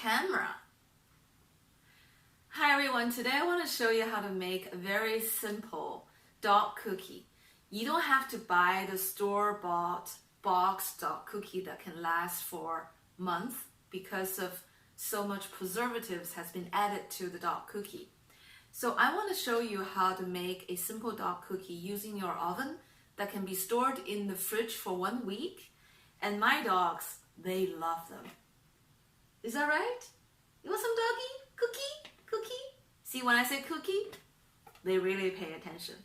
camera. Hi everyone, today I want to show you how to make a very simple dog cookie. You don't have to buy the store-bought box dog cookie that can last for months because of so much preservatives has been added to the dog cookie. So I want to show you how to make a simple dog cookie using your oven that can be stored in the fridge for 1 week. And my dogs, they love them. Is that right? You want some doggy? Cookie? Cookie? See, when I say cookie, they really pay attention.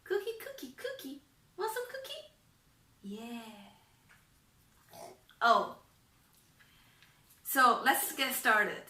Cookie, cookie, cookie. Want some cookie? Yeah. Oh. So let's get started.